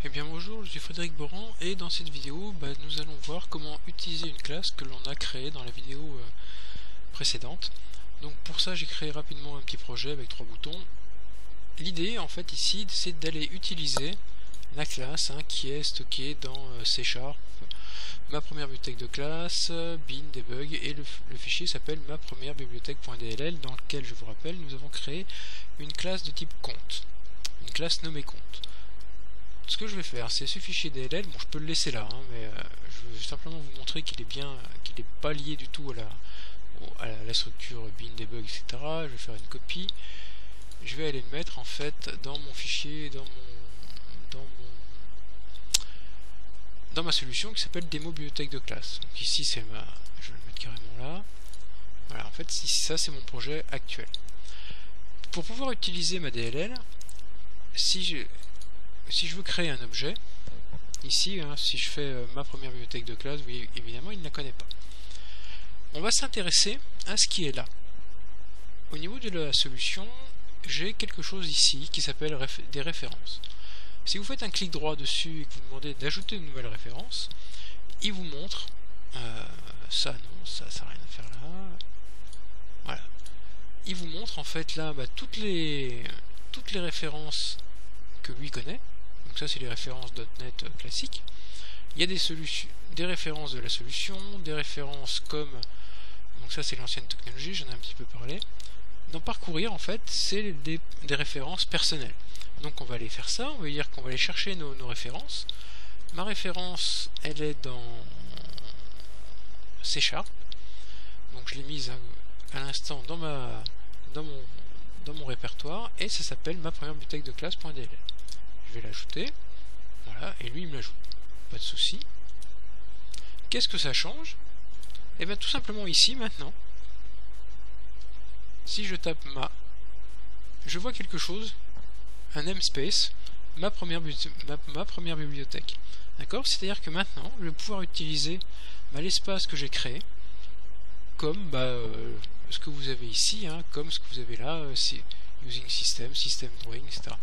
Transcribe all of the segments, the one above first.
Eh bien bonjour, je suis Frédéric Boran et dans cette vidéo, nous allons voir comment utiliser une classe que l'on a créée dans la vidéo précédente. Donc pour ça, j'ai créé rapidement un petit projet avec 3 boutons. L'idée en fait ici, c'est d'aller utiliser la classe qui est stockée dans C#, ma première bibliothèque de classe, bin, debug, et le fichier s'appelle ma première bibliothèque.dll dans lequel, je vous rappelle, nous avons créé une classe de type compte, une classe nommée compte. Ce que je vais faire, c'est ce fichier DLL, bon je peux le laisser là, mais je veux simplement vous montrer qu'il est bien, qu'il n'est pas lié du tout à la structure bin, debug, etc. Je vais faire une copie, je vais aller le mettre en fait dans mon fichier, dans ma solution qui s'appelle démo bibliothèque de classe. Donc ici c'est je vais le mettre carrément là. Voilà, en fait ça c'est mon projet actuel. Pour pouvoir utiliser ma DLL, si je veux créer un objet, ici, si je fais ma première bibliothèque de classe, vous voyez, évidemment, il ne la connaît pas. On va s'intéresser à ce qui est là. Au niveau de la solution, j'ai quelque chose ici qui s'appelle des références. Si vous faites un clic droit dessus et que vous demandez d'ajouter une nouvelle référence, il vous montre, ça non, ça n'a rien à faire là, voilà. Il vous montre en fait là toutes les références que lui connaît. Donc ça c'est les références .NET classiques. Il y a des références de la solution, des références comme, donc ça c'est l'ancienne technologie, j'en ai un petit peu parlé. Dans parcourir en fait c'est des références personnelles. Donc on va aller faire ça, on va dire qu'on va aller chercher nos références. Ma référence elle est dans C#, donc je l'ai mise à l'instant dans mon répertoire et ça s'appelle ma première bibliothèque de classe.dll. Je vais l'ajouter, voilà, et lui il me l'ajoute, pas de souci. Qu'est-ce que ça change? Et bien tout simplement ici maintenant, si je tape je vois quelque chose, un namespace, ma première bibliothèque. D'accord? C'est-à-dire que maintenant je vais pouvoir utiliser l'espace que j'ai créé comme ce que vous avez ici, comme ce que vous avez là, using system, system drawing, etc.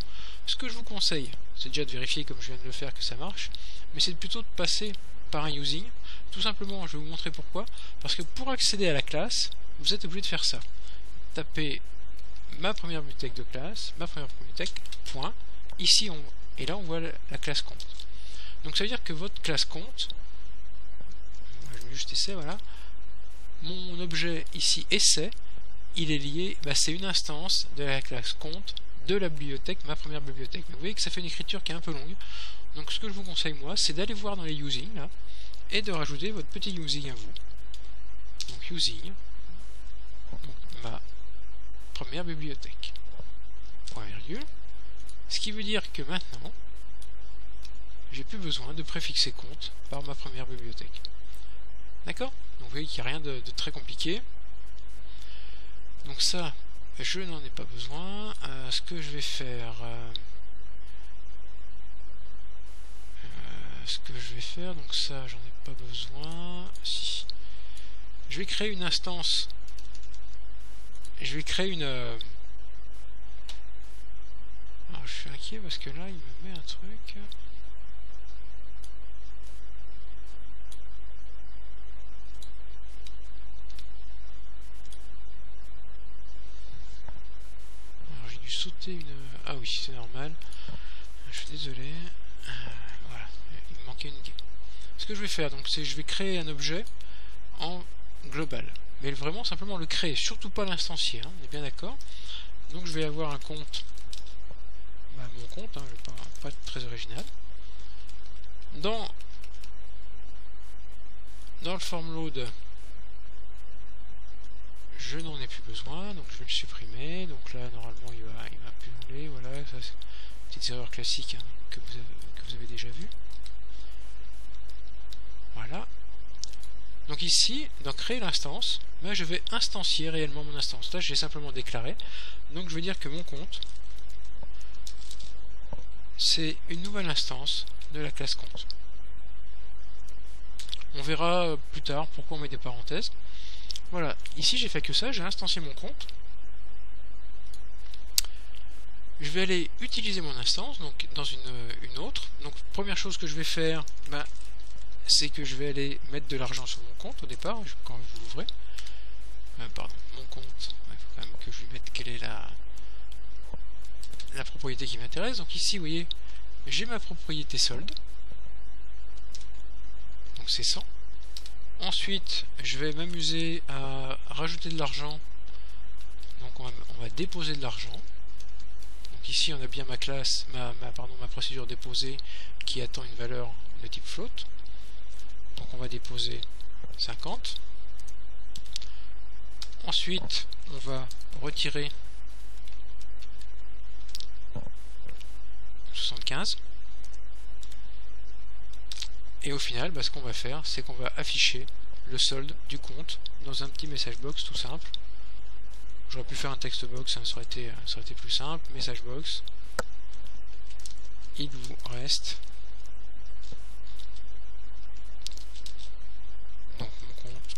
Ce que je vous conseille, c'est déjà de vérifier comme je viens de le faire que ça marche, mais c'est plutôt de passer par un using. Tout simplement, je vais vous montrer pourquoi. Parce que pour accéder à la classe, vous êtes obligé de faire ça. Tapez ma première bibliothèque de classe, ma première bibliothèque, point. Ici, et là on voit la classe compte. Donc ça veut dire que votre classe compte, je mets juste essai, voilà. Mon objet ici essai, il est lié, c'est une instance de la classe compte de la bibliothèque, ma première bibliothèque. Vous voyez que ça fait une écriture qui est un peu longue. Donc ce que je vous conseille moi, c'est d'aller voir dans les using là, et de rajouter votre petit using à vous. Donc using, ma première bibliothèque. Point virgule. Ce qui veut dire que maintenant, j'ai plus besoin de préfixer compte par ma première bibliothèque. D'accord? Donc vous voyez qu'il n'y a rien de très compliqué. Donc ça, je n'en ai pas besoin. Ce que je vais faire, donc ça, j'en ai pas besoin. Si. Je vais créer une instance. Je vais créer une. Alors, je suis inquiet parce que là, il me met un truc. Sauter une... Ah oui, c'est normal. Je suis désolé. Voilà, il me manquait une guette. Ce que je vais faire, donc, c'est je vais créer un objet en global. Mais vraiment simplement le créer, surtout pas l'instancier, on est bien d'accord. Donc je vais avoir un compte, mon compte, je vais pas être très original. Dans le form load, je n'en ai plus besoin, donc je vais le supprimer. Donc là, normalement, il va plus rouler. Voilà, ça c'est une petite erreur classique que vous avez déjà vu. Voilà. Donc ici, dans créer l'instance, je vais instancier réellement mon instance. Là, j'ai simplement déclaré. Donc je veux dire que mon compte, c'est une nouvelle instance de la classe compte. On verra plus tard pourquoi on met des parenthèses. Voilà, ici j'ai fait que ça, j'ai instancié mon compte. Je vais aller utiliser mon instance donc dans une autre. Donc première chose que je vais faire, c'est que je vais aller mettre de l'argent sur mon compte au départ, quand vous l'ouvrez. Pardon, mon compte, il faut quand même que je lui mette quelle est la propriété qui m'intéresse. Donc ici, vous voyez, j'ai ma propriété solde. Donc c'est 100. Ensuite, je vais m'amuser à rajouter de l'argent. Donc on va déposer de l'argent. Donc ici, on a bien ma classe, ma procédure déposée qui attend une valeur de type float. Donc on va déposer 50. Ensuite, on va retirer 75. Et au final, ce qu'on va faire, c'est qu'on va afficher le solde du compte dans un petit message box tout simple. J'aurais pu faire un text box, hein, ça aurait été plus simple. Message box. Il vous reste donc mon compte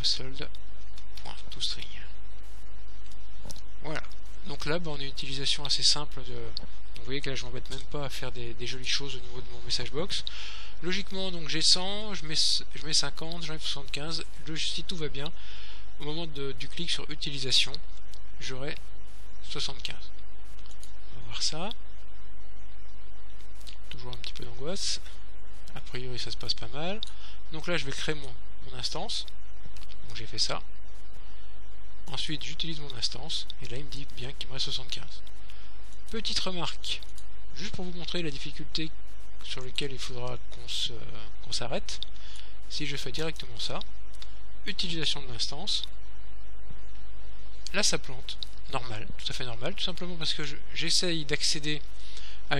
solde .toString. Voilà. Donc là, on a une utilisation assez simple de. Vous voyez que là, je m'embête même pas à faire des jolies choses au niveau de mon message box. Logiquement, donc j'ai 100, je mets 50, j'enlève 75. Si tout va bien, au moment du clic sur utilisation, j'aurai 75. On va voir ça. Toujours un petit peu d'angoisse. A priori, ça se passe pas mal. Donc là, je vais créer mon instance. Donc j'ai fait ça. Ensuite, j'utilise mon instance. Et là, il me dit bien qu'il me reste 75. Petite remarque, juste pour vous montrer la difficulté sur laquelle il faudra qu'on s'arrête. Si je fais directement ça, utilisation de l'instance, là ça plante, normal, tout à fait normal, tout simplement parce que j'essaye d'accéder à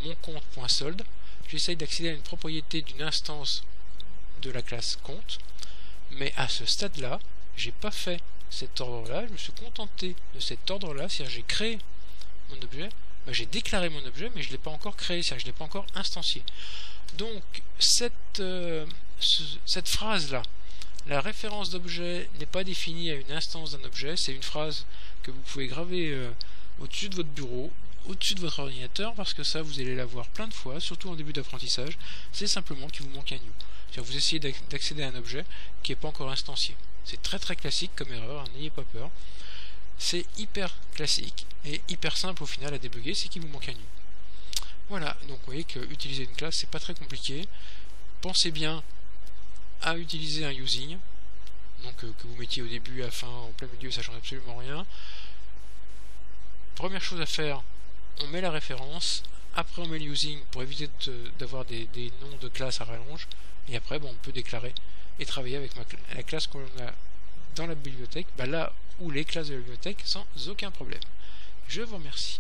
mon compte.solde, j'essaye d'accéder à une propriété d'une instance de la classe compte, mais à ce stade-là, j'ai pas fait cet ordre-là, je me suis contenté de cet ordre-là, c'est-à-dire j'ai créé mon objet, j'ai déclaré mon objet, mais je ne l'ai pas encore créé, c'est-à-dire je ne l'ai pas encore instancié. Donc cette phrase-là, la référence d'objet n'est pas définie à une instance d'un objet, c'est une phrase que vous pouvez graver au-dessus de votre bureau, au-dessus de votre ordinateur, parce que ça, vous allez la voir plein de fois, surtout en début d'apprentissage, c'est simplement qu'il vous manque un new. C'est-à-dire que vous essayez d'accéder à un objet qui n'est pas encore instancié. C'est très très classique comme erreur, hein, n'ayez pas peur. C'est hyper classique et hyper simple au final à débugger, c'est qu'il vous manque un new. Voilà, donc vous voyez que utiliser une classe, c'est pas très compliqué. Pensez bien à utiliser un using, donc que vous mettiez au début, à la fin, en plein milieu, ça change absolument rien. Première chose à faire, on met la référence, après on met le using pour éviter d'avoir des noms de classes à rallonge, et après on peut déclarer et travailler avec la classe qu'on a dans la bibliothèque, là où les classes de la bibliothèque sans aucun problème. Je vous remercie.